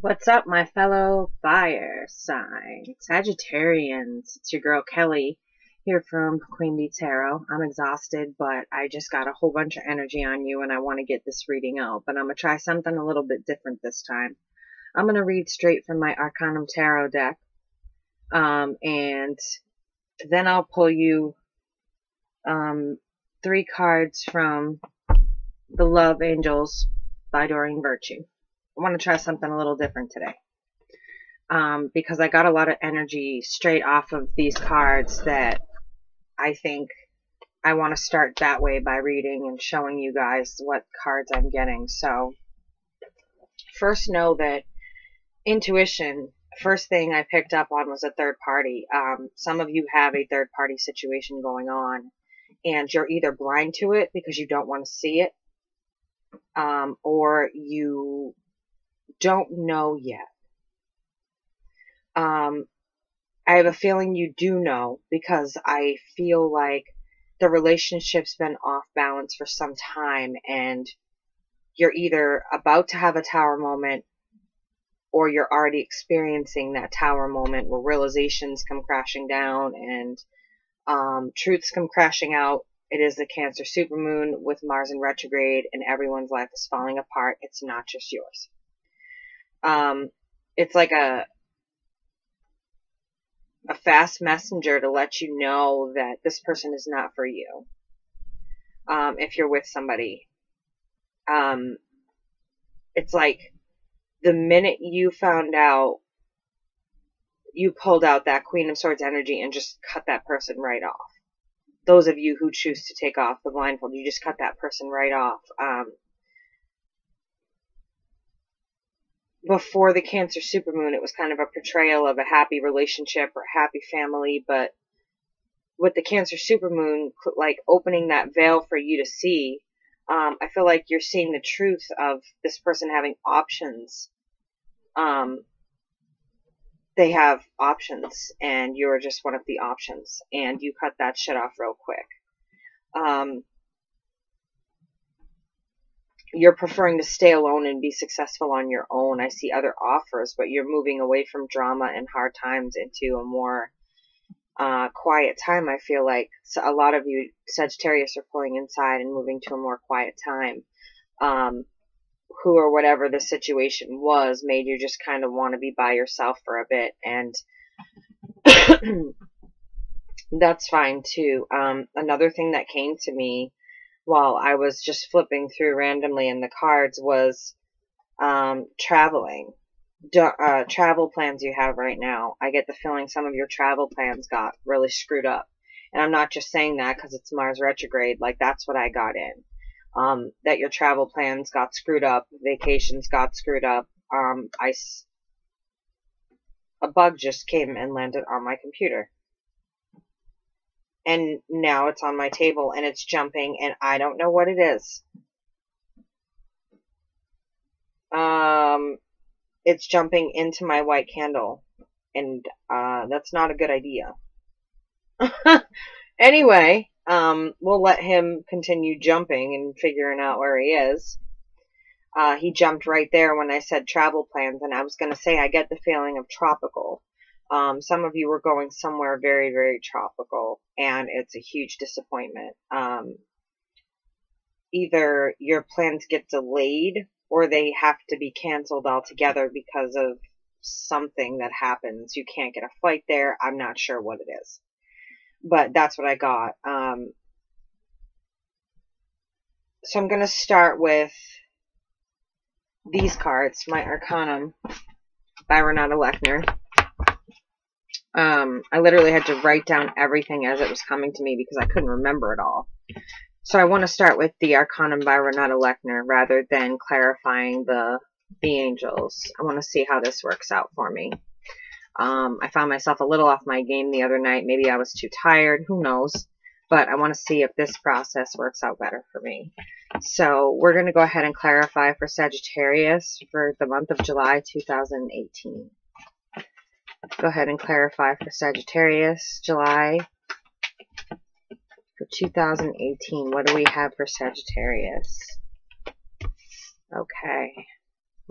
What's up, my fellow fire sign Sagittarians? It's your girl Kelly here from Queen Bee Tarot. I'm exhausted, but I just got a whole bunch of energy on you and I want to get this reading out. But I'm going to try something a little bit different this time. I'm going to read straight from my Arcanum Tarot deck. And then I'll pull you 3 cards from The Love Angels by Doreen Virtue. I want to try something a little different today. Because I got a lot of energy straight off of these cards that I think I want to start that way by reading and showing you guys what cards I'm getting. So first, know that intuition, first thing I picked up on was a third party. Some of you have a third party situation going on and you're either blind to it because you don't want to see it, or you don't know yet. I have a feeling you do know because I feel like the relationship's been off balance for some time and you're either about to have a tower moment or you're already experiencing that tower moment where realizations come crashing down and truths come crashing out. It is the Cancer supermoon with Mars in retrograde and everyone's life is falling apart. It's not just yours. It's like a fast messenger to let you know that this person is not for you. If you're with somebody, it's like the minute you found out, you pulled out that Queen of Swords energy and just cut that person right off. Those of you who choose to take off the blindfold, you just cut that person right off. Before the Cancer supermoon, it was kind of a portrayal of a happy relationship or happy family, but with the Cancer supermoon, like opening that veil for you to see, I feel like you're seeing the truth of this person having options. They have options, and you're just one of the options, and you cut that shit off real quick. You're preferring to stay alone and be successful on your own. I see other offers, but you're moving away from drama and hard times into a more quiet time. I feel like so a lot of you Sagittarius are pulling inside and moving to a more quiet time. Who or whatever the situation was made you just kind of want to be by yourself for a bit, and that's fine too. Another thing that came to me while I was just flipping through randomly in the cards was traveling. Travel plans you have right now. I get the feeling some of your travel plans got really screwed up. And I'm not just saying that because it's Mars retrograde. Like, that's what I got in. That your travel plans got screwed up. Vacations got screwed up. A bug just came and landed on my computer. And now it's on my table and it's jumping and I don't know what it is. It's jumping into my white candle and that's not a good idea. Anyway, we'll let him continue jumping and figuring out where he is. He jumped right there when I said travel plans, and I was going to say I get the feeling of tropical. Some of you were going somewhere very, very tropical, and it's a huge disappointment. Either your plans get delayed or they have to be canceled altogether because of something that happens. You can't get a flight there. I'm not sure what it is. But that's what I got. So I'm going to start with these cards, my Arcanum by Renata Lechner. I literally had to write down everything as it was coming to me because I couldn't remember it all. So I want to start with the Arcanum by Renata Lechner rather than clarifying the angels. I want to see how this works out for me. I found myself a little off my game the other night. Maybe I was too tired. Who knows? But I want to see if this process works out better for me. So we're going to go ahead and clarify for Sagittarius for the month of July 2018. Go ahead and clarify for Sagittarius, July for 2018. What do we have for Sagittarius? Okay.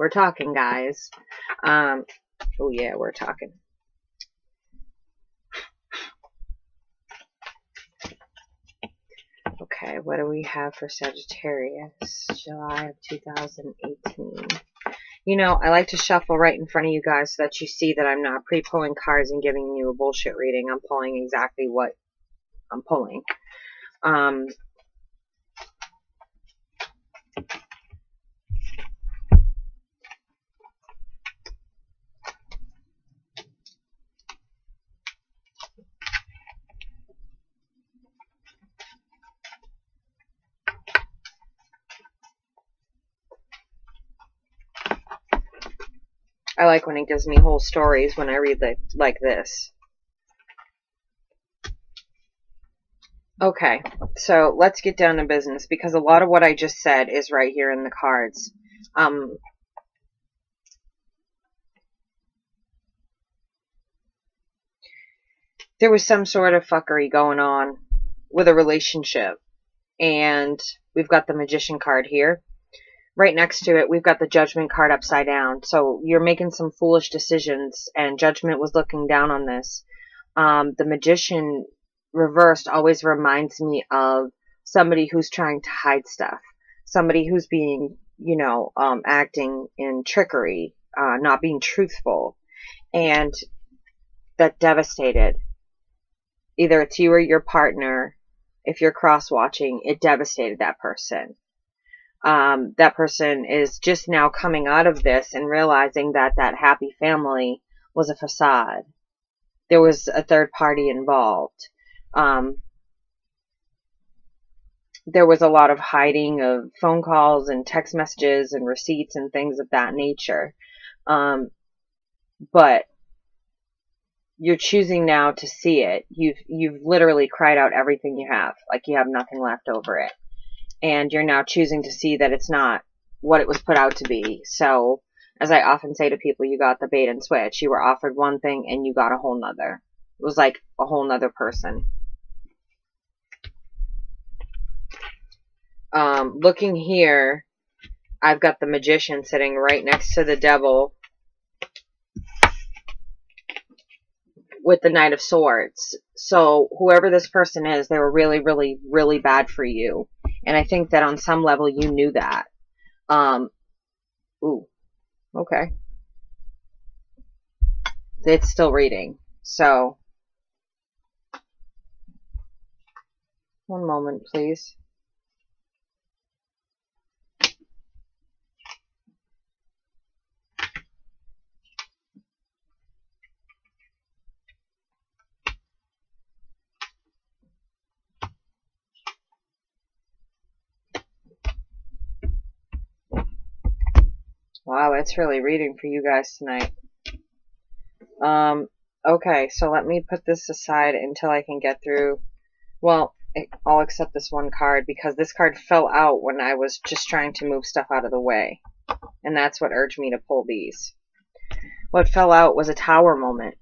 We're talking, guys. Oh yeah, we're talking. Okay, what do we have for Sagittarius? July of 2018. You know, I like to shuffle right in front of you guys so that you see that I'm not pre-pulling cards and giving you a bullshit reading. I'm pulling exactly what I'm pulling. I like when it gives me whole stories when I read like this. Okay, so let's get down to business because a lot of what I just said is right here in the cards. There was some sort of fuckery going on with a relationship, and we've got the Magician card here. Right next to it, we've got the Judgment card upside down. So you're making some foolish decisions, and Judgment was looking down on this. The Magician reversed always reminds me of somebody who's trying to hide stuff. Somebody who's being, you know, acting in trickery, not being truthful. And that devastated. Either it's you or your partner. If you're cross-watching, it devastated that person. That person is just now coming out of this and realizing that that happy family was a facade. There was a third party involved. There was a lot of hiding of phone calls and text messages and receipts and things of that nature. But you're choosing now to see it. You've literally cried out everything you have, like you have nothing left over it. And you're now choosing to see that it's not what it was put out to be. So, as I often say to people, you got the bait and switch. You were offered one thing and you got a whole nother. It was like a whole nother person. Looking here, I've got the Magician sitting right next to the Devil with the Knight of Swords. So whoever this person is, they were really, really, really bad for you. And I think that on some level you knew that. Ooh. Okay. It's still reading. So, one moment, please. Wow, it's really reading for you guys tonight. Okay, so let me put this aside until I can get through. Well, I'll accept this one card because this card fell out when I was just trying to move stuff out of the way. And that's what urged me to pull these. What fell out was a Tower moment.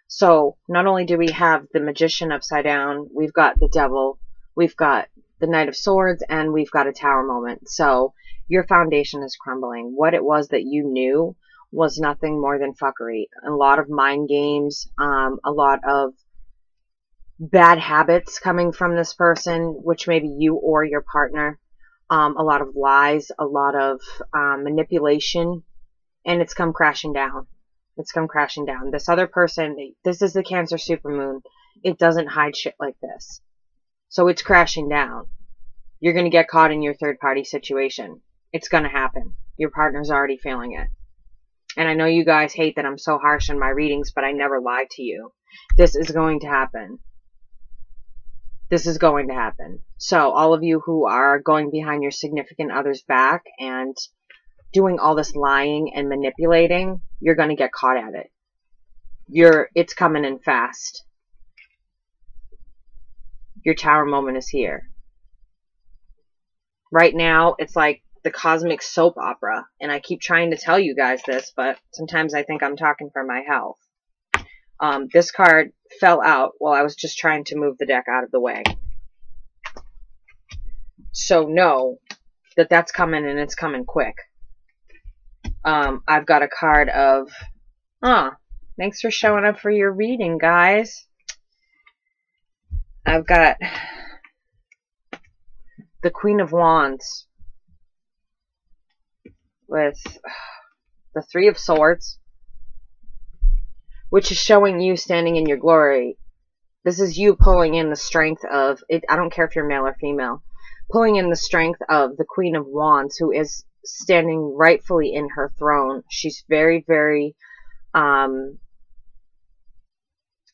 So, not only do we have the Magician upside down, we've got the Devil, we've got the Knight of Swords, and we've got a Tower moment. So, your foundation is crumbling. What it was that you knew was nothing more than fuckery. A lot of mind games, a lot of bad habits coming from this person, which may be you or your partner, a lot of lies, a lot of manipulation, and it's come crashing down. It's come crashing down. This other person, this is the Cancer supermoon. It doesn't hide shit like this. So it's crashing down. You're going to get caught in your third party situation. It's going to happen. Your partner's already feeling it. And I know you guys hate that I'm so harsh in my readings, but I never lie to you. This is going to happen. This is going to happen. So all of you who are going behind your significant other's back and doing all this lying and manipulating, you're going to get caught at it. It's coming in fast. Your Tower moment is here. Right now, it's like the cosmic soap opera. And I keep trying to tell you guys this, but sometimes I think I'm talking for my health. This card fell out while I was just trying to move the deck out of the way. So know that that's coming, and it's coming quick. I've got a card of, thanks for showing up for your reading, guys. I've got the Queen of Wands with the Three of Swords, which is showing you standing in your glory. This is you pulling in the strength of it. I don't care if you're male or female, pulling in the strength of the Queen of Wands, who is standing rightfully in her throne. She's very, very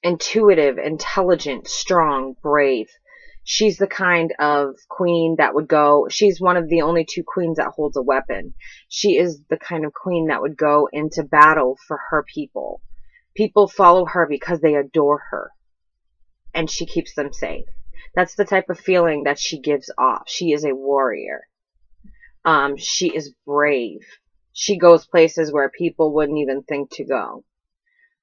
intuitive, intelligent, strong, brave. She's the kind of queen that would go, she's one of the only two queens that holds a weapon. She is the kind of queen that would go into battle for her people. People follow her because they adore her, and she keeps them safe. That's the type of feeling that she gives off. She is a warrior. She is brave. She goes places where people wouldn't even think to go.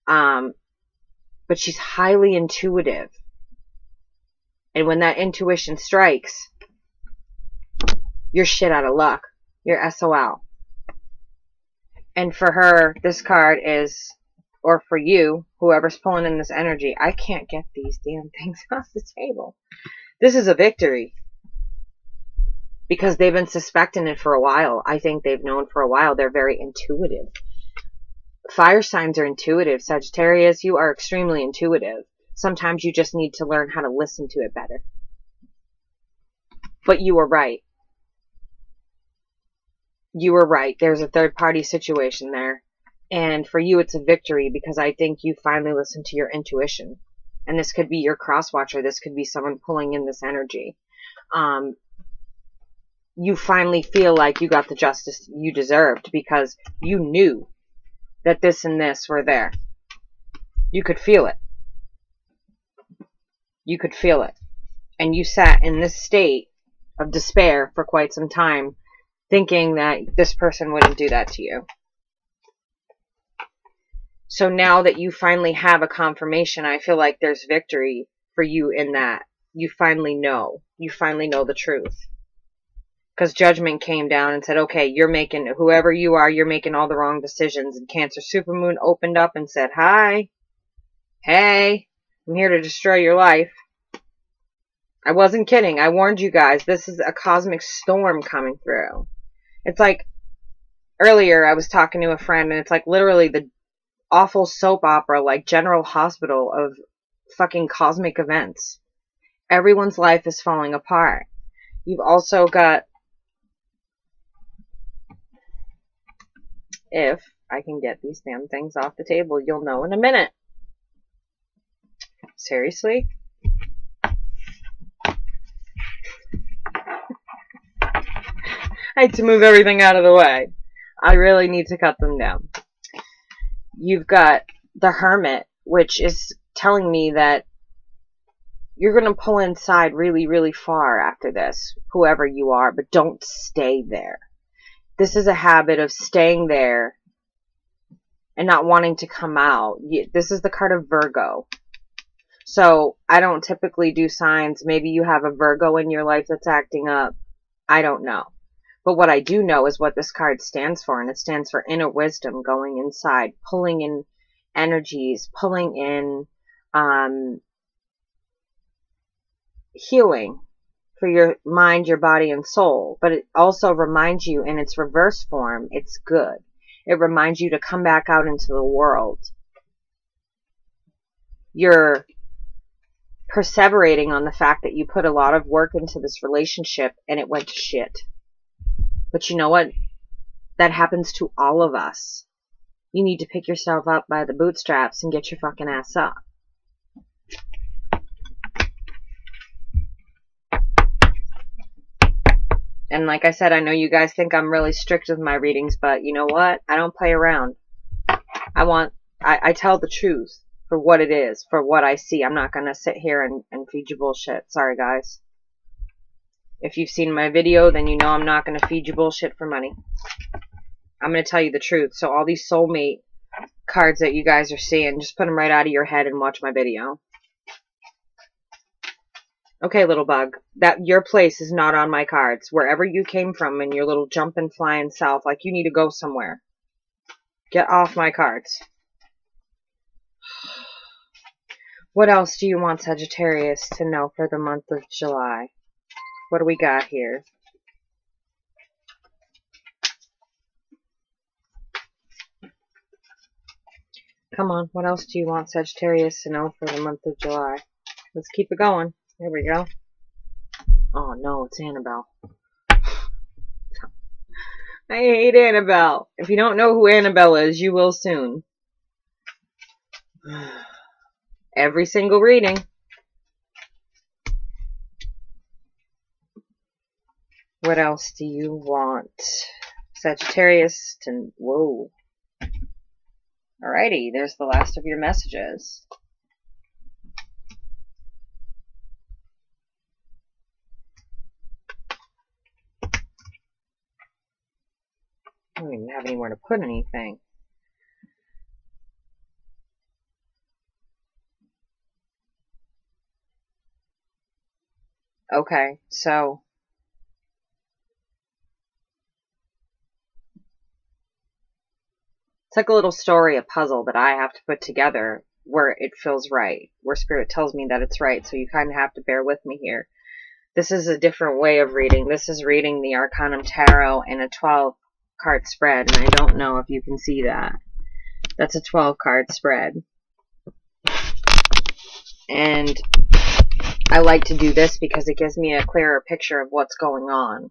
But she's highly intuitive. And when that intuition strikes, you're shit out of luck. You're SOL. And for her, this card is, or for you, whoever's pulling in this energy, I can't get these damn things off the table. This is a victory. Because they've been suspecting it for a while. I think they've known for a while. They're very intuitive. Fire signs are intuitive. Sagittarius, you are extremely intuitive. Sometimes you just need to learn how to listen to it better. But you were right. You were right. There's a third-party situation there. And for you, it's a victory because I think you finally listened to your intuition. And this could be your cross-watcher. This could be someone pulling in this energy. You finally feel like you got the justice you deserved because you knew that this and this were there. You could feel it. You could feel it. And you sat in this state of despair for quite some time, thinking that this person wouldn't do that to you. So now that you finally have a confirmation, I feel like there's victory for you in that. You finally know. You finally know the truth. Because judgment came down and said, okay, you're making, whoever you are, you're making all the wrong decisions. And Cancer Supermoon opened up and said, hi, hey, I'm here to destroy your life. I wasn't kidding. I warned you guys. This is a cosmic storm coming through. It's like, earlier I was talking to a friend, and it's like literally the awful soap opera, like General Hospital of fucking cosmic events. Everyone's life is falling apart. You've also got, if I can get these damn things off the table, you'll know in a minute. Seriously? I had to move everything out of the way. I really need to cut them down. You've got the Hermit, which is telling me that you're going to pull inside really, really far after this, whoever you are, but don't stay there. This is a habit of staying there and not wanting to come out. This is the card of Virgo. So I don't typically do signs. Maybe you have a Virgo in your life that's acting up. I don't know. But what I do know is what this card stands for, and it stands for inner wisdom, going inside, pulling in energies, pulling in healing for your mind, your body, and soul. But it also reminds you, in its reverse form, it's good. It reminds you to come back out into the world. You're perseverating on the fact that you put a lot of work into this relationship and it went to shit. But you know what? That happens to all of us. You need to pick yourself up by the bootstraps and get your fucking ass up. And like I said, I know you guys think I'm really strict with my readings, but you know what? I don't play around. I tell the truth for what it is, for what I see. I'm not going to sit here and feed you bullshit. Sorry, guys. If you've seen my video, then you know I'm not going to feed you bullshit for money. I'm going to tell you the truth. So all these soulmate cards that you guys are seeing, just put them right out of your head and watch my video. Okay, little bug. That your place is not on my cards. Wherever you came from in your little jumping, flying south, like you need to go somewhere. Get off my cards. What else do you want Sagittarius to know for the month of July? What do we got here? Come on, what else do you want Sagittarius to know for the month of July? Let's keep it going. There we go. Oh no, it's Annabelle. I hate Annabelle. If you don't know who Annabelle is, you will soon. Every single reading. What else do you want Sagittarius to... Whoa. Alrighty, there's the last of your messages. I don't even have anywhere to put anything. Okay, so it's like a little story, a puzzle that I have to put together where it feels right, where Spirit tells me that it's right, so you kind of have to bear with me here. This is a different way of reading. This is reading the Arcanum Tarot in a 12-card spread, and I don't know if you can see that. That's a 12-card spread. And I like to do this because it gives me a clearer picture of what's going on.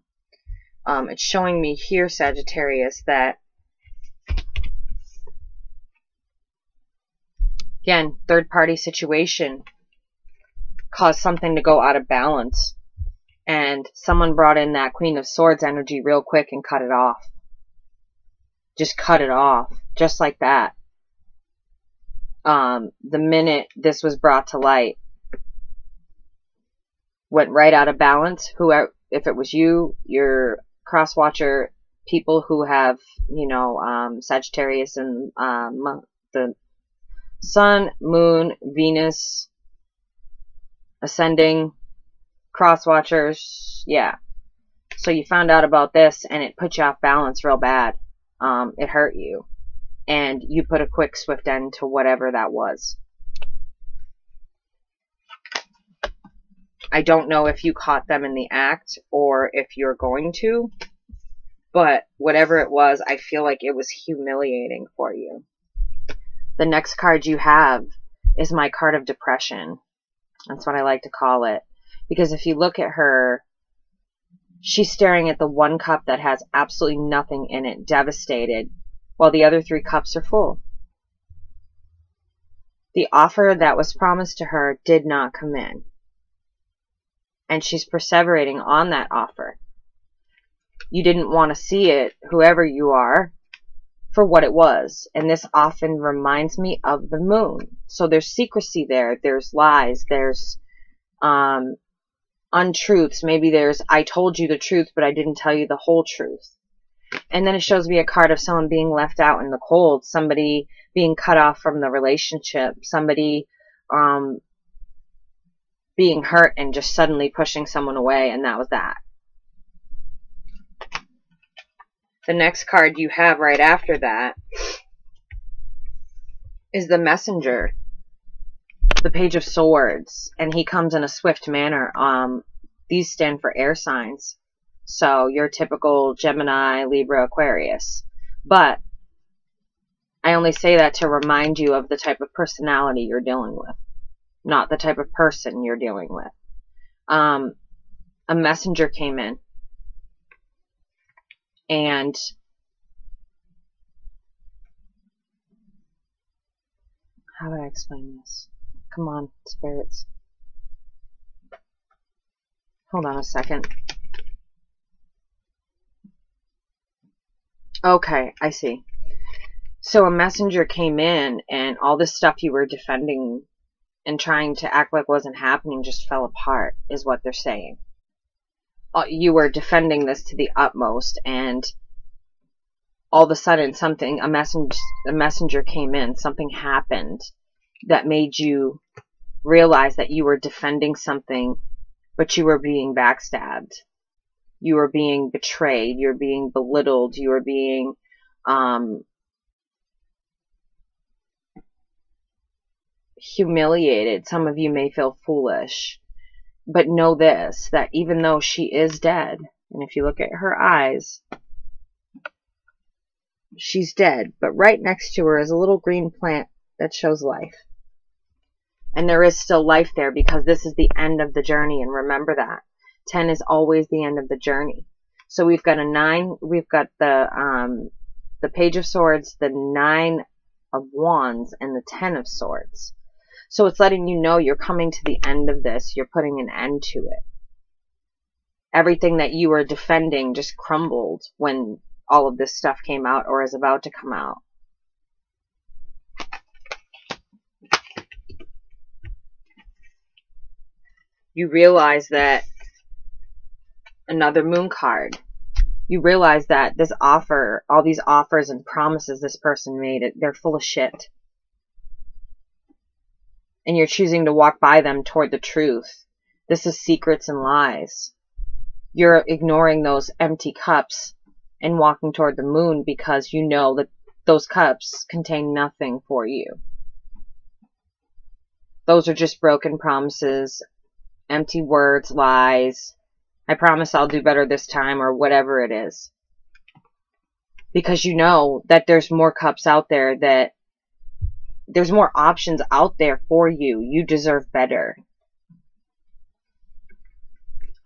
It's showing me here, Sagittarius, that, again, third-party situation caused something to go out of balance. And someone brought in that Queen of Swords energy real quick and cut it off. Just cut it off. Just like that. The minute this was brought to light, went right out of balance. Whoever, if it was you, your cross-watcher, people who have, you know, Sagittarius and the Sun, Moon, Venus, Ascending, cross-watchers, yeah. So you found out about this and it put you off balance real bad. It hurt you. And you put a quick, swift end to whatever that was. I don't know if you caught them in the act or if you're going to, but whatever it was, I feel like it was humiliating for you. The next card you have is my card of depression. That's what I like to call it. Because if you look at her, she's staring at the one cup that has absolutely nothing in it, devastated, while the other 3 cups are full. The offer that was promised to her did not come in. And she's perseverating on that offer. You didn't want to see it, whoever you are, for what it was. And this often reminds me of the moon. So there's secrecy there. There's lies. There's untruths. Maybe there's, I told you the truth, but I didn't tell you the whole truth. And then it shows me a card of someone being left out in the cold. Somebody being cut off from the relationship. Somebody being hurt and just suddenly pushing someone away. And that was that. The next card you have right after that is the Messenger, the Page of Swords, and he comes in a swift manner. These stand for air signs, so your typical Gemini, Libra, Aquarius. But I only say that to remind you of the type of personality you're dealing with, not the type of person you're dealing with. A messenger came in. And how would I explain this? Come on, spirits. Hold on a second. Okay, I see. So a messenger came in and all this stuff you were defending and trying to act like wasn't happening just fell apart, is what they're saying. You were defending this to the utmost, and all of a sudden a messenger came in, something happened that made you realize that you were defending something, but you were being backstabbed. You were being betrayed. You were being belittled. You were being humiliated. Some of you may feel foolish. But know this, that even though she is dead, and if you look at her eyes, she's dead, but right next to her is a little green plant that shows life. And there is still life there because this is the end of the journey, and remember that. 10 is always the end of the journey. So we've got a 9, we've got the Page of Swords, the 9 of Wands, and the 10 of Swords. So it's letting you know you're coming to the end of this. You're putting an end to it. Everything that you were defending just crumbled when all of this stuff came out or is about to come out. You realize that another moon card. You realize that this offer, all these offers and promises this person made, they're full of shit. And you're choosing to walk by them toward the truth. This is secrets and lies. You're ignoring those empty cups and walking toward the moon because you know that those cups contain nothing for you. Those are just broken promises, empty words, lies. I promise I'll do better this time, or whatever it is. Because you know that there's more cups out there, that there's more options out there for you. You deserve better.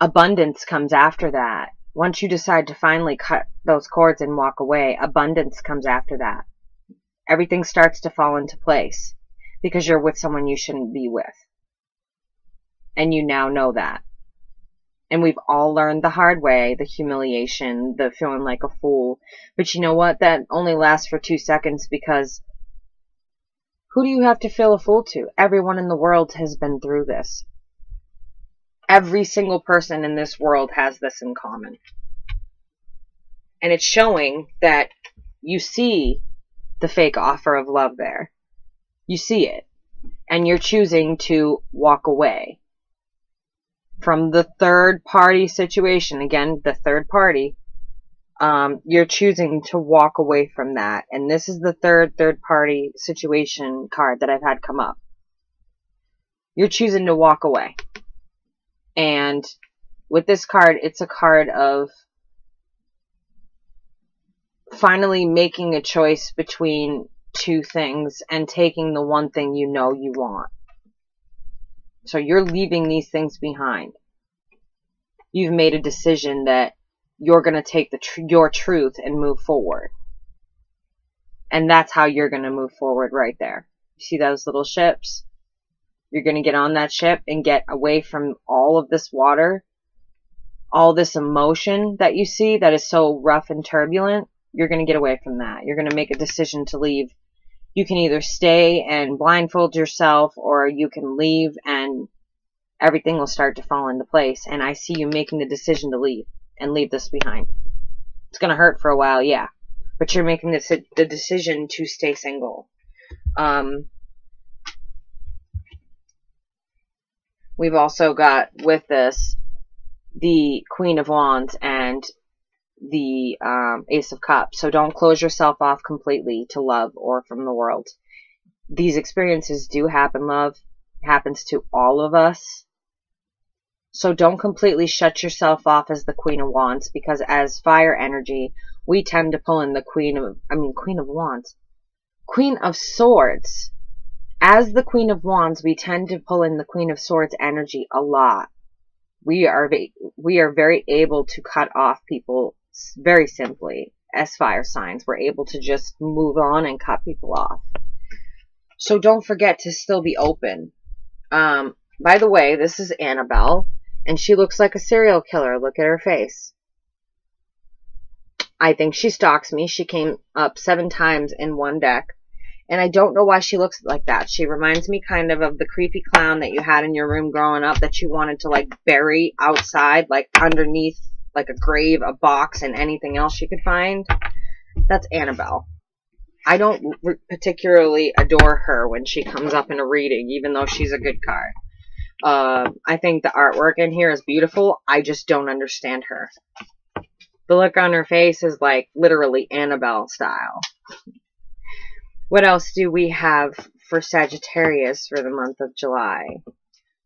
Abundance comes after that. Once you decide to finally cut those cords and walk away, abundance comes after that. Everything starts to fall into place because you're with someone you shouldn't be with. And you now know that. And we've all learned the hard way, the humiliation, the feeling like a fool. But you know what? That only lasts for 2 seconds, because who do you have to feel a fool to? Everyone in the world has been through this. Every single person in this world has this in common. And it's showing that you see the fake offer of love there. You see it. And you're choosing to walk away from the third party situation. Again, the third party. You're choosing to walk away from that. And this is the third party situation card that I've had come up. You're choosing to walk away. And with this card, it's a card of finally making a choice between two things and taking the one thing you know you want. So you're leaving these things behind. You've made a decision that you're going to take your truth and move forward. And that's how you're going to move forward right there. You see those little ships? You're going to get on that ship and get away from all of this water, all this emotion that you see that is so rough and turbulent. You're going to get away from that. You're going to make a decision to leave. You can either stay and blindfold yourself, or you can leave and everything will start to fall into place. And I see you making the decision to leave and leave this behind. It's going to hurt for a while, yeah. But you're making the decision to stay single. We've also got with this the Queen of Wands and the Ace of Cups. So don't close yourself off completely to love or from the world. These experiences do happen, love. It happens to all of us. So don't completely shut yourself off as the Queen of Wands, because as fire energy, we tend to pull in the Queen of Wands. Queen of Swords. As the Queen of Wands, we tend to pull in the Queen of Swords energy a lot. We are very able to cut off people very simply as fire signs. We're able to just move on and cut people off. So don't forget to still be open. By the way, this is Annabelle, and she looks like a serial killer. Look at her face. I think she stalks me. She came up 7 times in one deck. And I don't know why she looks like that. She reminds me kind of the creepy clown that you had in your room growing up that you wanted to like bury outside, like underneath like a grave, a box, and anything else you could find. That's Annabelle. I don't particularly adore her when she comes up in a reading, even though she's a good card. I think the artwork in here is beautiful. I just don't understand her. The look on her face is like literally Annabelle style. What else do we have for Sagittarius for the month of July.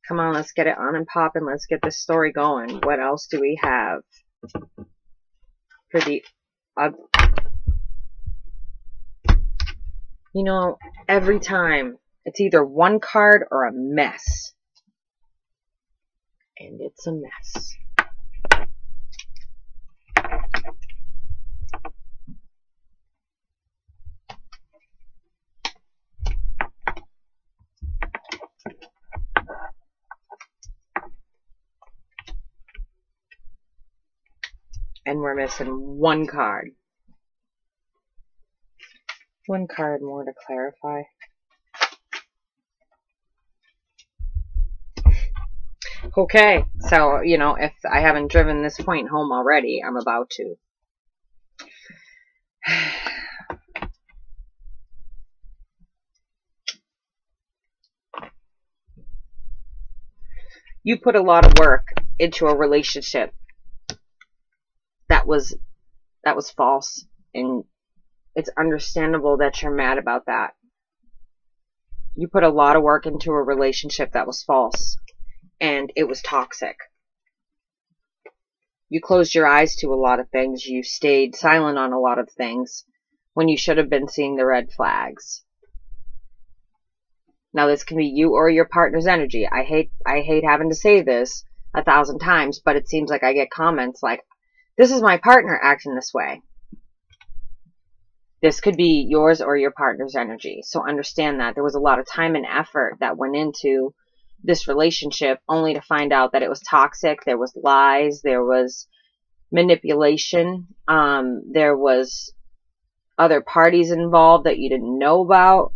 Come on, let's get it on and popping. Let's get this story going. What else do we have for the... you know, every time it's either one card or a mess. And it's a mess. And we're missing one card. One card more to clarify. Okay, so, you know, if I haven't driven this point home already, I'm about to. You put a lot of work into a relationship that was false, and it's understandable that you're mad about that. You put a lot of work into a relationship that was false, and it was toxic. You closed your eyes to a lot of things. You stayed silent on a lot of things when you should have been seeing the red flags. Now, this can be you or your partner's energy. I hate having to say this 1,000 times, but it seems like I get comments like, this is my partner acting this way. This could be yours or your partner's energy. So understand that there was a lot of time and effort that went into this relationship only to find out that it was toxic. There was lies. There was manipulation. There was other parties involved that you didn't know about.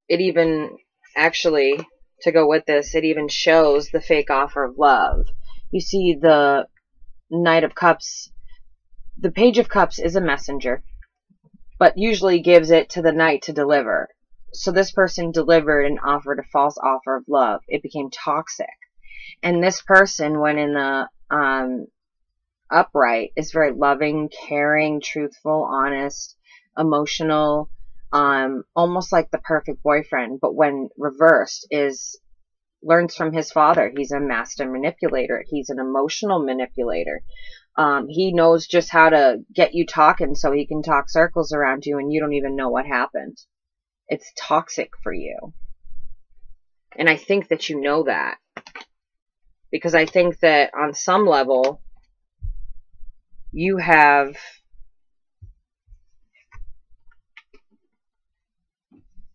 It even, actually, to go with this, it even shows the fake offer of love. You see the Knight of Cups. The Page of Cups is a messenger, but usually gives it to the Knight to deliver. So this person delivered and offered a false offer of love. It became toxic. And this person, when in the upright, is very loving, caring, truthful, honest, emotional, almost like the perfect boyfriend. But when reversed, learns from his father. He's a master manipulator. He's an emotional manipulator. He knows just how to get you talking so he can talk circles around you and you don't even know what happened. It's toxic for you. And I think that you know that. Because I think that on some level, you have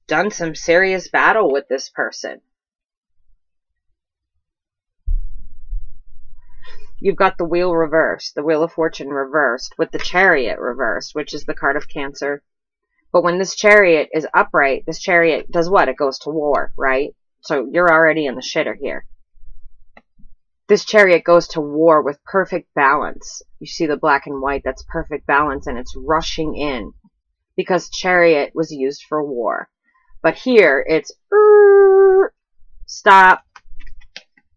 done some serious battle with this person. You've got the Wheel reversed, the Wheel of Fortune reversed, with the Chariot reversed, which is the card of Cancer. But when this Chariot is upright, this Chariot does what? It goes to war, right? So you're already in the shitter here. This Chariot goes to war with perfect balance. You see the black and white, that's perfect balance, and it's rushing in. Because Chariot was used for war. But here, it's, stop,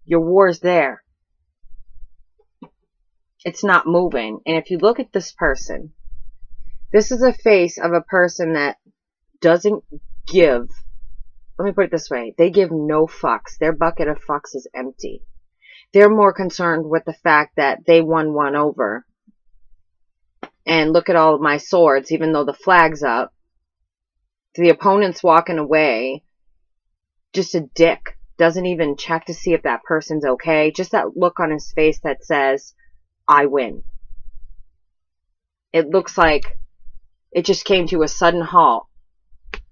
your war's there. It's not moving. And if you look at this person, this is a face of a person that doesn't give, let me put it this way, they give no fucks. Their bucket of fucks is empty. They're more concerned with the fact that they won one over. And look at all of my swords, even though the flag's up. The opponent's walking away. Just a dick. Doesn't even check to see if that person's okay. Just that look on his face that says, I win. It looks like it just came to a sudden halt.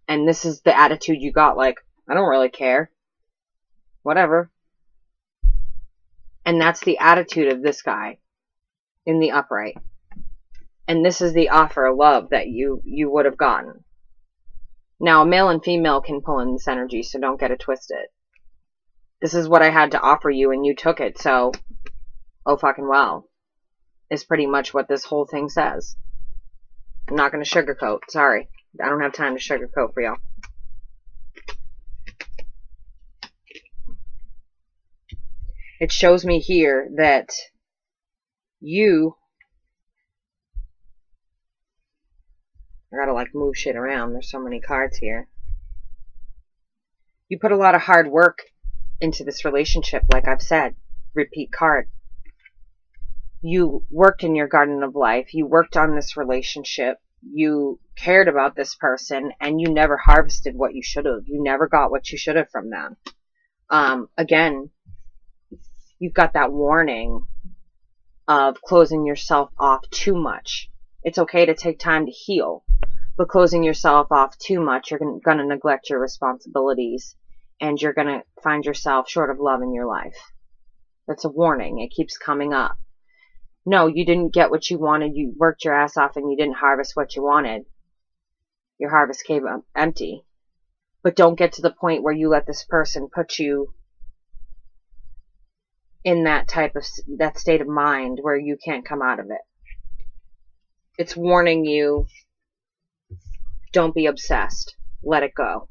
And this is the attitude you got, like, I don't really care. Whatever. And that's the attitude of this guy in the upright. And this is the offer of love that you would have gotten. Now, a male and female can pull in this energy, so don't get it twisted. This is what I had to offer you, and you took it, so, oh fucking well, is pretty much what this whole thing says. I'm not going to sugarcoat. Sorry. I don't have time to sugarcoat for y'all. It shows me here that you I gotta like move shit around. There's so many cards here. You put a lot of hard work into this relationship, like I've said. Repeat card. You worked in your garden of life. You worked on this relationship. You cared about this person, and you never harvested what you should have. You never got what you should have from them. Again, you've got that warning of closing yourself off too much. It's okay to take time to heal, but closing yourself off too much, you're going to neglect your responsibilities, and you're going to find yourself short of love in your life. That's a warning. It keeps coming up. No, you didn't get what you wanted. You worked your ass off and you didn't harvest what you wanted. Your harvest came up empty. But don't get to the point where you let this person put you in that state of mind where you can't come out of it. It's warning you, don't be obsessed. Let it go.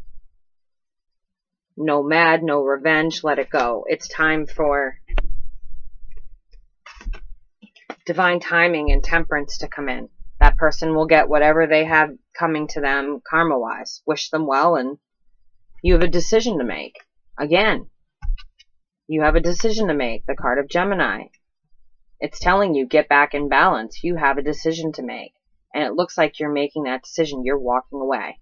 No mad, no revenge, let it go. It's time for divine timing and temperance to come in. That person will get whatever they have coming to them karma-wise. Wish them well, and you have a decision to make. Again, you have a decision to make. The card of Gemini. It's telling you, get back in balance. You have a decision to make. And it looks like you're making that decision. You're walking away.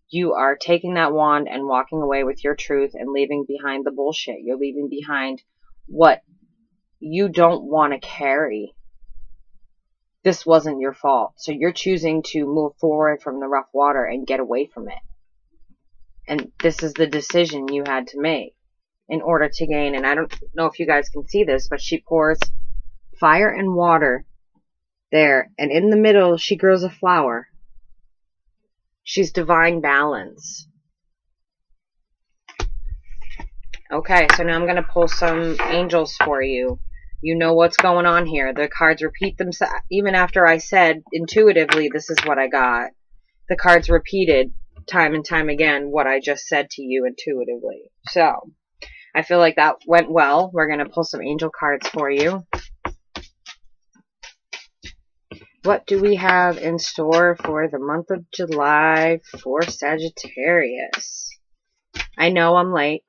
You are taking that wand and walking away with your truth and leaving behind the bullshit. You're leaving behind what you don't want to carry. This wasn't your fault. So you're choosing to move forward from the rough water and get away from it. And this is the decision you had to make in order to gain. And I don't know if you guys can see this, but she pours fire and water there. And in the middle, she grows a flower. She's divine balance. Okay, so now I'm going to pull some angels for you. You know what's going on here. The cards repeat themselves. Even after I said intuitively, this is what I got. The cards repeated time and time again what I just said to you intuitively. So, I feel like that went well. We're going to pull some angel cards for you. What do we have in store for the month of July for Sagittarius? I know I'm late.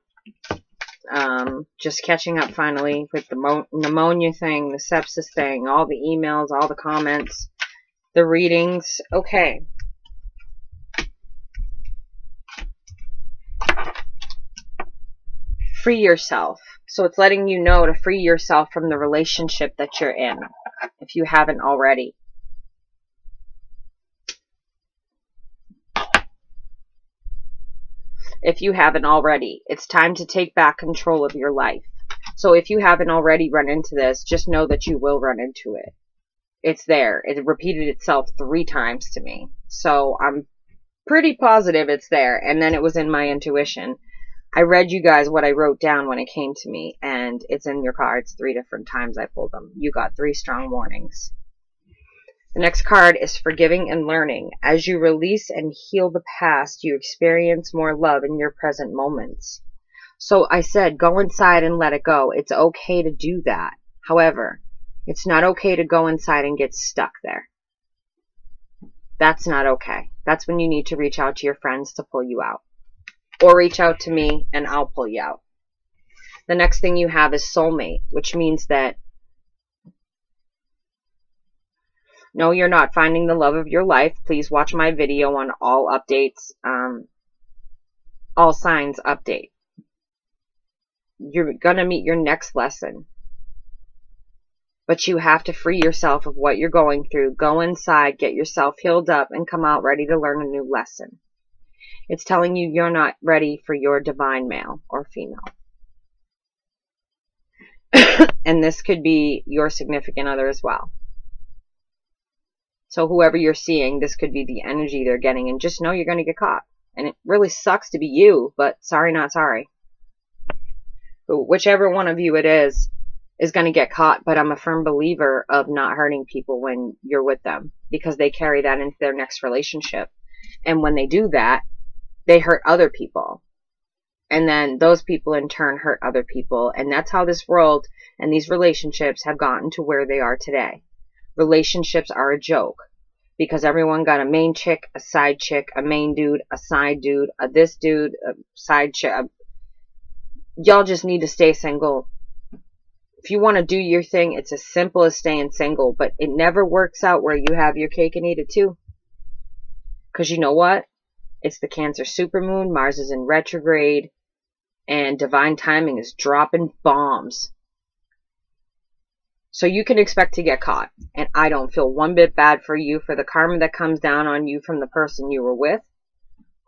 Just catching up finally with the pneumonia thing, the sepsis thing, all the emails, all the comments, the readings. Okay. Free yourself. So it's letting you know to free yourself from the relationship that you're in, if you haven't already. If you haven't already, it's time to take back control of your life. So if you haven't already run into this, just know that you will run into it. It's there. It repeated itself 3 times to me. So I'm pretty positive it's there. And then it was in my intuition. I read you guys what I wrote down when it came to me. And it's in your cards 3 different times I pulled them. You got 3 strong warnings. The next card is forgiving and learning. As you release and heal the past, you experience more love in your present moments. So I said, go inside and let it go. It's okay to do that. However, it's not okay to go inside and get stuck there. That's not okay. That's when you need to reach out to your friends to pull you out. Or reach out to me and I'll pull you out. The next thing you have is soulmate, which means that no, you're not finding the love of your life. Please watch my video on all updates, all signs update. You're going to meet your next lesson. But you have to free yourself of what you're going through. Go inside, get yourself healed up, and come out ready to learn a new lesson. It's telling you you're not ready for your divine male or female. And this could be your significant other as well. So whoever you're seeing, this could be the energy they're getting. And just know you're going to get caught. And it really sucks to be you, but sorry, not sorry. But whichever one of you it is going to get caught. But I'm a firm believer of not hurting people when you're with them. Because they carry that into their next relationship. And when they do that, they hurt other people. And then those people in turn hurt other people. And that's how this world and these relationships have gotten to where they are today. Relationships are a joke. because everyone got a main chick, a side chick, a main dude, a side dude, a this dude, a side chick. Y'all just need to stay single. If you want to do your thing, it's as simple as staying single, but it never works out where you have your cake and eat it too. Because you know what? It's the Cancer supermoon, Mars is in retrograde, and divine timing is dropping bombs. So you can expect to get caught. And I don't feel one bit bad for you for the karma that comes down on you from the person you were with,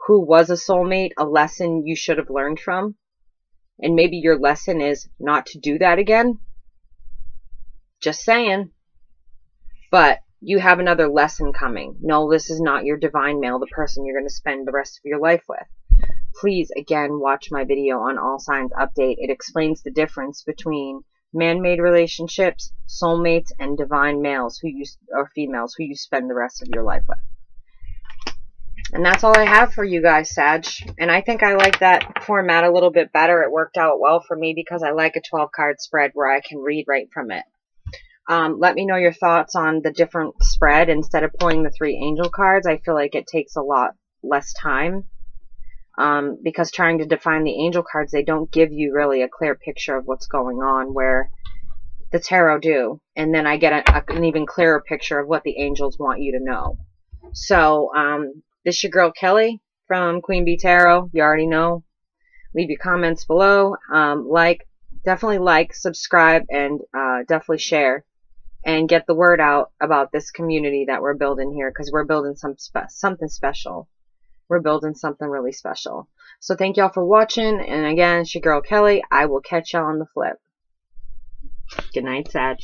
who was a soulmate, a lesson you should have learned from. And maybe your lesson is not to do that again. Just saying. But you have another lesson coming. No, this is not your divine male, the person you're going to spend the rest of your life with. Please, again, watch my video on All Signs Update. It explains the difference between man-made relationships, soulmates, and divine males or females who you spend the rest of your life with. And that's all I have for you guys, Sag. And I think I like that format a little bit better. It worked out well for me because I like a 12-card spread where I can read right from it. Let me know your thoughts on the different spread. Instead of pulling the 3 angel cards, I feel like it takes a lot less time. Because trying to define the angel cards, they don't give you really a clear picture of what's going on, where the tarot do. And then I get an even clearer picture of what the angels want you to know. So, this is your girl Kelly from Queen Bee Tarot. You already know. Leave your comments below. Definitely like, subscribe, and definitely share. And get the word out about this community that we're building here, because we're building something special. We're building something really special. So thank y'all for watching. And again, it's your girl Kelly. I will catch y'all on the flip. Good night, Sag.